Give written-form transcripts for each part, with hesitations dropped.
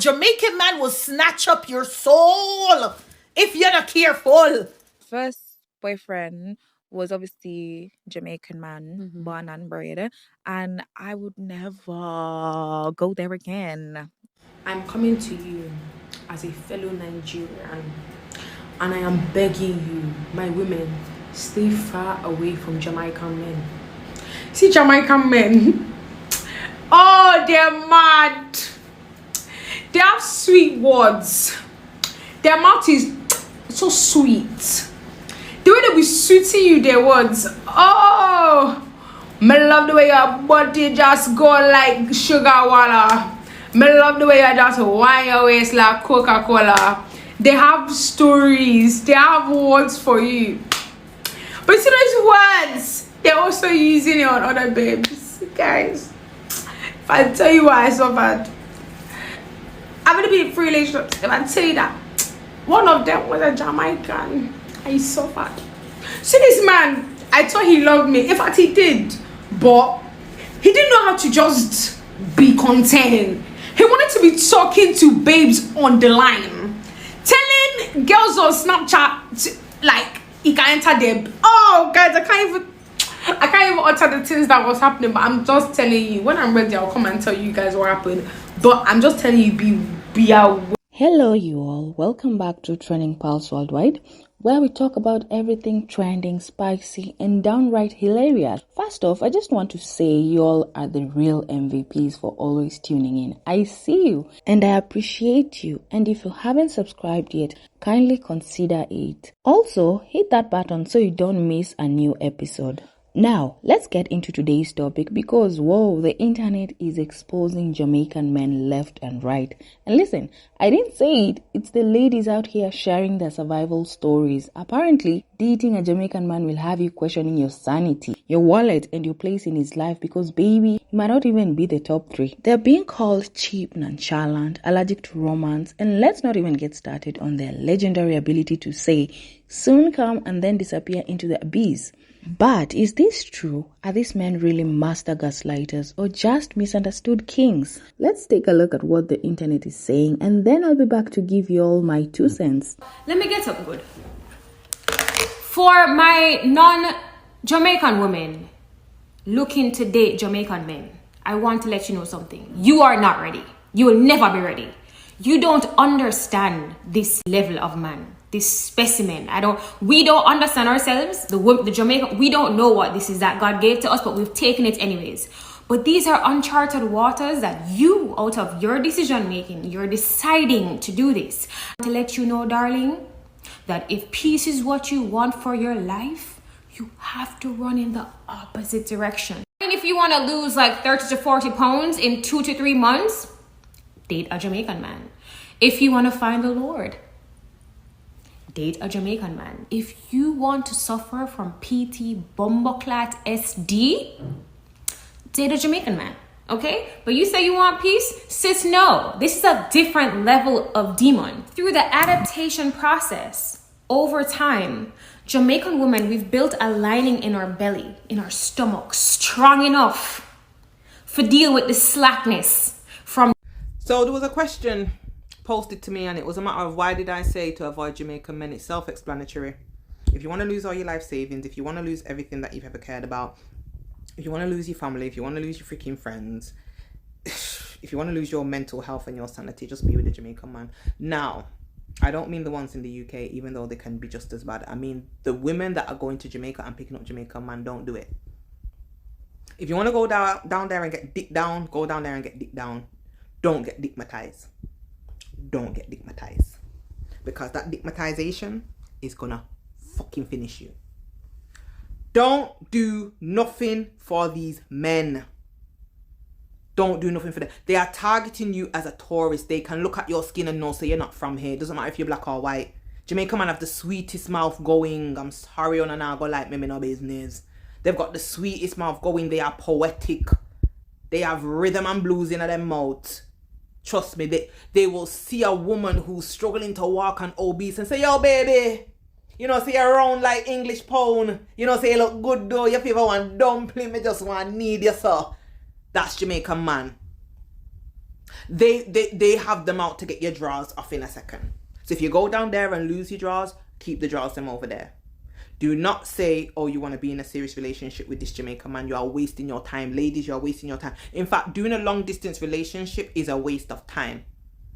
Jamaican man will snatch up your soul if you're not careful. First boyfriend was obviously Jamaican man, born and bred, and I would never go there again. I'm coming to you as a fellow Nigerian, and I am begging you, my women, stay far away from Jamaican men. See, Jamaican men, oh, they're mad. They have sweet words. Their mouth is so sweet. The way they be sweeting you their words. Oh, me love the way your body just go like sugar water. Me love the way you just wind your waist like Coca-Cola. They have stories. They have words for you. But you see those words, they're also using it on other babes. Guys, if I tell you why I suffered, I've only been in 3 relationships. If I tell you that one of them was a Jamaican, I suffered. See this man, I thought he loved me. In fact, he did. But he didn't know how to just be content. He wanted to be talking to babes on the line. Telling girls on Snapchat, like, he can enter them. Oh, guys, I can't even utter the things that was happening. But I'm just telling you, when I'm ready, I'll come and tell you guys what happened. But I'm just telling you, be aware. Hello you all, welcome back to Trending Pulse Worldwide, where we talk about everything trending, spicy and downright hilarious. First off, I just want to say you all are the real MVPs for always tuning in. I see you and I appreciate you, and if you haven't subscribed yet, kindly consider it. Also, hit that button so you don't miss a new episode. Now, let's get into today's topic because, whoa, the internet is exposing Jamaican men left and right. And listen, I didn't say it. It's the ladies out here sharing their survival stories. Apparently, dating a Jamaican man will have you questioning your sanity, your wallet, and your place in his life because, baby, you might not even be the top 3. They're being called cheap, nonchalant, allergic to romance, and let's not even get started on their legendary ability to say, soon come and then disappear into the abyss. But is this true? Are these men really master gaslighters or just misunderstood kings? Let's take a look at what the internet is saying and then I'll be back to give you all my 2 cents. Let me get up good. For my non-Jamaican women looking to date Jamaican men, I want to let you know something. You are not ready. You will never be ready. You don't understand this level of man. This specimen. We don't understand ourselves. The Jamaican, we don't know what this is that God gave to us, but we've taken it anyways. But these are uncharted waters that you, out of your decision making, you're deciding to do this. To let you know, darling, that if peace is what you want for your life, you have to run in the opposite direction. And if you want to lose like 30 to 40 pounds in 2 to 3 months, date a Jamaican man. If you want to find the Lord, date a Jamaican man. If you want to suffer from PT, bumbleclat, SD, date a Jamaican man, okay? But you say you want peace? Sis, no. This is a different level of demon. Through the adaptation process, over time, Jamaican women, we've built a lining in our belly, in our stomach, strong enough for deal with the slackness from... So there was a question posted to me and it was a matter of why did I say to avoid Jamaican men. It's self-explanatory. If you want to lose all your life savings, if you want to lose everything that you've ever cared about, if you want to lose your family, if you want to lose your freaking friends, if you want to lose your mental health and your sanity, just be with a Jamaican man. Now, I don't mean the ones in the UK, even though they can be just as bad. I mean the women that are going to Jamaica and picking up Jamaican man, don't do it. If you want to go down there and get dick down, go down there and get dick down. Don't get dickmatized. Don't get dickmatized, because that dickmatization is gonna fucking finish you. Don't do nothing for these men. Don't do nothing for them. They are targeting you as a tourist. They can look at your skin and know, so you're not from here. It doesn't matter if you're black or white. Jamaican man have the sweetest mouth going. I'm sorry on and I go like me no business. They've got the sweetest mouth going. They are poetic. They have rhythm and blues in their mouth. Trust me, they will see a woman who's struggling to walk and obese and say, yo, baby, you know, say you're round like English pound. You know, say you look good though. If you ever want dumpling, me just want need you, sir. That's Jamaican man. They have them out to get your drawers off in a second. So if you go down there and lose your drawers, keep the drawers them over there. Do not say, oh, you want to be in a serious relationship with this Jamaican man. You are wasting your time. Ladies, you are wasting your time. In fact, doing a long distance relationship is a waste of time,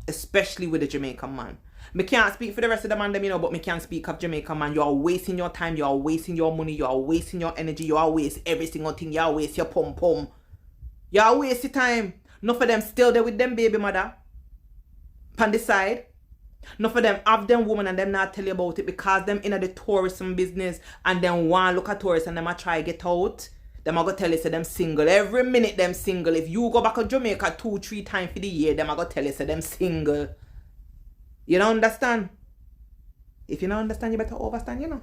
especially with a Jamaican man. Me can't speak for the rest of the man, them, but me can speak of Jamaican man. You are wasting your time. You are wasting your money. You are wasting your energy. You are wasting every single thing. You are wasting your pum. You are wasting time. None of them still there with them baby mother. Pan the side. None of them have them woman and them not tell you about it because them in the tourism business and them want look at tourists and them a try get out. Them a go tell you say them single. Every minute them single. If you go back to Jamaica 2-3 times for the year, them a go tell you say them single. You don't understand? If you don't understand, you better overstand,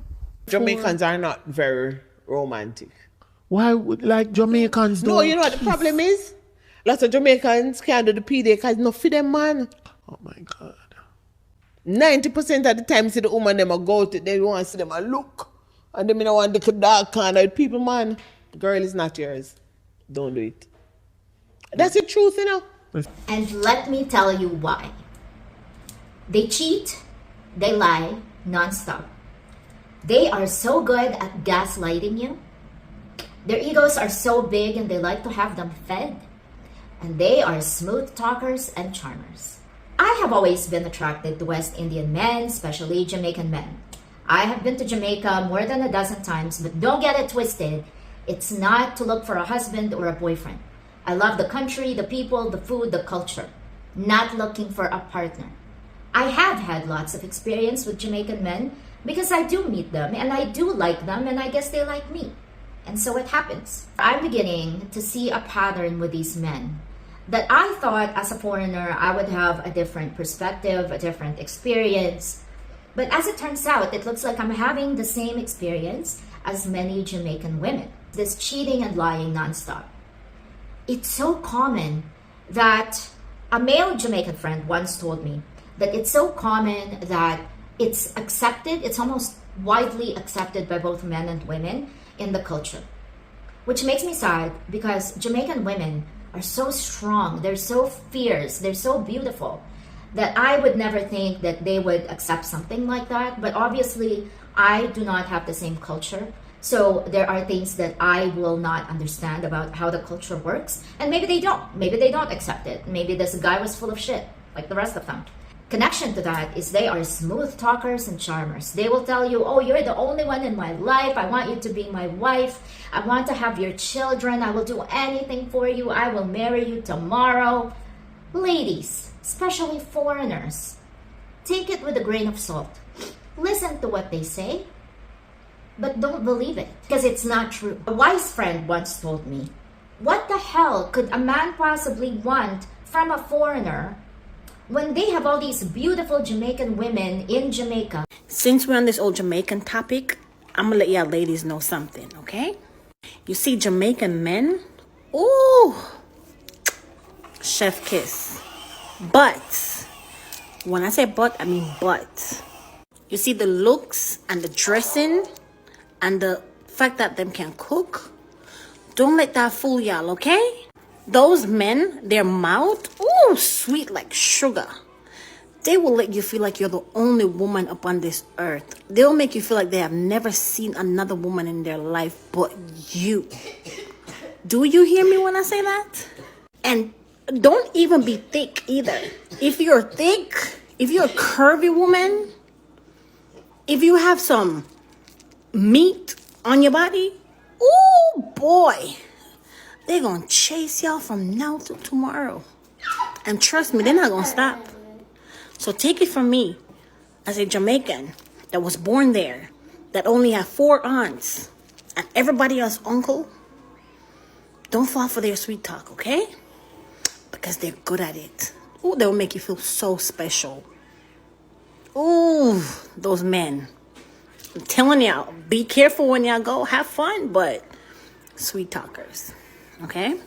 Jamaicans are not very romantic. Why would like Jamaicans don't? No, you know what the problem is? Lots of Jamaicans can't do the PDA because no for them man. Oh my God. 90% of the time see the woman them a go to, they want to see them a look. And them don't want the dark kind of people, man. Girl is not yours. Don't do it. That's the truth, And let me tell you why. They cheat, they lie non-stop. They are so good at gaslighting you. Their egos are so big and they like to have them fed. And they are smooth talkers and charmers. I have always been attracted to West Indian men, especially Jamaican men. I have been to Jamaica more than a dozen times, but don't get it twisted. It's not to look for a husband or a boyfriend. I love the country, the people, the food, the culture. Not looking for a partner. I have had lots of experience with Jamaican men because I do meet them and I do like them and I guess they like me. And so it happens. I'm beginning to see a pattern with these men that I thought as a foreigner I would have a different perspective, a different experience. But as it turns out, it looks like I'm having the same experience as many Jamaican women. This cheating and lying nonstop. It's so common that a male Jamaican friend once told me that it's so common that it's accepted, it's almost widely accepted by both men and women in the culture. Which makes me sad because Jamaican women are so strong, they're so fierce, they're so beautiful that I would never think that they would accept something like that. But obviously, I do not have the same culture. So there are things that I will not understand about how the culture works. And maybe they don't. Maybe they don't accept it. Maybe this guy was full of shit, like the rest of them. Connection to that is they are smooth talkers and charmers. They will tell you, oh, you're the only one in my life. I want you to be my wife. I want to have your children. I will do anything for you. I will marry you tomorrow. Ladies, especially foreigners, take it with a grain of salt. Listen to what they say, but don't believe it because it's not true. A wise friend once told me, what the hell could a man possibly want from a foreigner when they have all these beautiful Jamaican women in Jamaica? Since we're on this old Jamaican topic, I'm gonna let y'all ladies know something, okay? You see Jamaican men, ooh, chef kiss. But, when I say but, I mean but. You see the looks and the dressing and the fact that them can cook, don't let that fool y'all, okay? Those men, their mouth, ooh, sweet like sugar. They will let you feel like you're the only woman upon this earth. They'll make you feel like they have never seen another woman in their life but you. Do you hear me when I say that? And don't even be thick either. If you're thick, if you're a curvy woman, if you have some meat on your body, ooh boy, they're gonna chase y'all from now till tomorrow. And trust me, they're not gonna stop. So take it from me, as a Jamaican that was born there, that only have 4 aunts and everybody else uncle, don't fall for their sweet talk, okay? Because they're good at it. Ooh, they'll make you feel so special. Ooh, those men. I'm telling y'all, be careful when y'all go. Have fun, but sweet talkers, okay?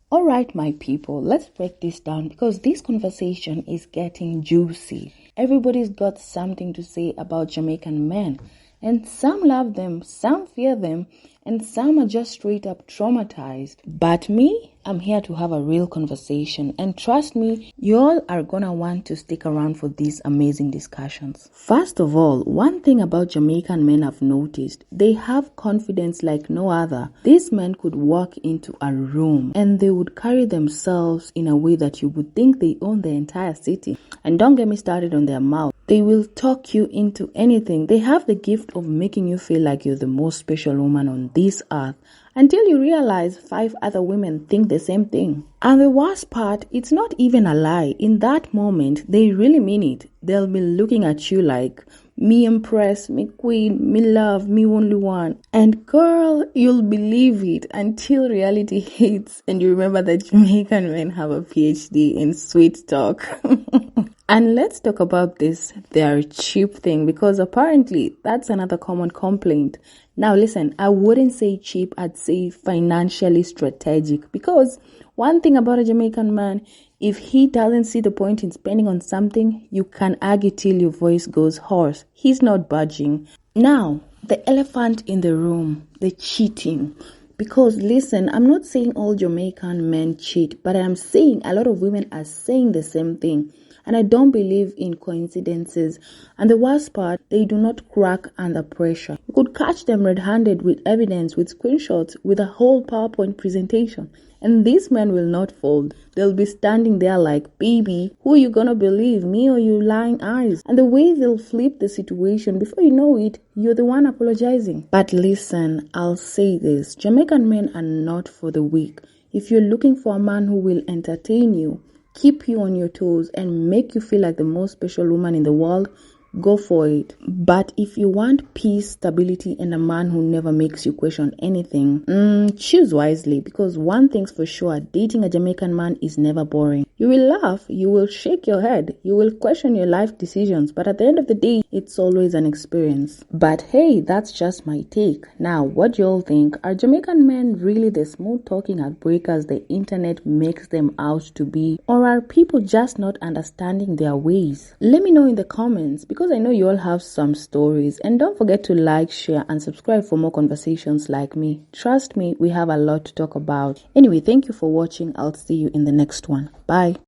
All right, my people, let's break this down because this conversation is getting juicy. Everybody's got something to say about Jamaican men. And some love them, some fear them, and some are just straight up traumatized. But me, I'm here to have a real conversation. And trust me, you all are gonna want to stick around for these amazing discussions. First of all, one thing about Jamaican men I've noticed, they have confidence like no other. These men could walk into a room and they would carry themselves in a way that you would think they own the entire city. And don't get me started on their mouth. They will talk you into anything. They have the gift of making you feel like you're the most special woman on this earth until you realize 5 other women think the same thing. And the worst part, it's not even a lie. In that moment, they really mean it. They'll be looking at you like, me empress, me queen, me love, me only one. And girl, you'll believe it until reality hits and you remember that Jamaican men have a PhD in sweet talk. And let's talk about this, their cheap thing, because apparently that's another common complaint. Now listen, I wouldn't say cheap, I'd say financially strategic, because one thing about a Jamaican man, if he doesn't see the point in spending on something, you can argue till your voice goes hoarse. He's not budging. Now, the elephant in the room, the cheating. Because listen, I'm not saying all Jamaican men cheat, but I'm saying a lot of women are saying the same thing. And I don't believe in coincidences. And the worst part, they do not crack under pressure. You could catch them red-handed with evidence, with screenshots, with a whole PowerPoint presentation. And these men will not fold. They'll be standing there like, baby, who are you gonna believe, me or your lying eyes? And the way they'll flip the situation, before you know it, you're the one apologizing. But listen, I'll say this, Jamaican men are not for the weak. If you're looking for a man who will entertain you, keep you on your toes, and make you feel like the most special woman in the world, go for it. But if you want peace, stability, and a man who never makes you question anything, choose wisely, because one thing's for sure, dating a Jamaican man is never boring. You will laugh, you will shake your head, you will question your life decisions, but at the end of the day, it's always an experience. But hey, that's just my take. Now, what do you all think? Are Jamaican men really the smooth talking heartbreakers the internet makes them out to be? Or are people just not understanding their ways? Let me know in the comments, because I know you all have some stories. And don't forget to like, share, and subscribe for more conversations like me. Trust me, we have a lot to talk about. Anyway, thank you for watching. I'll see you in the next one. Bye.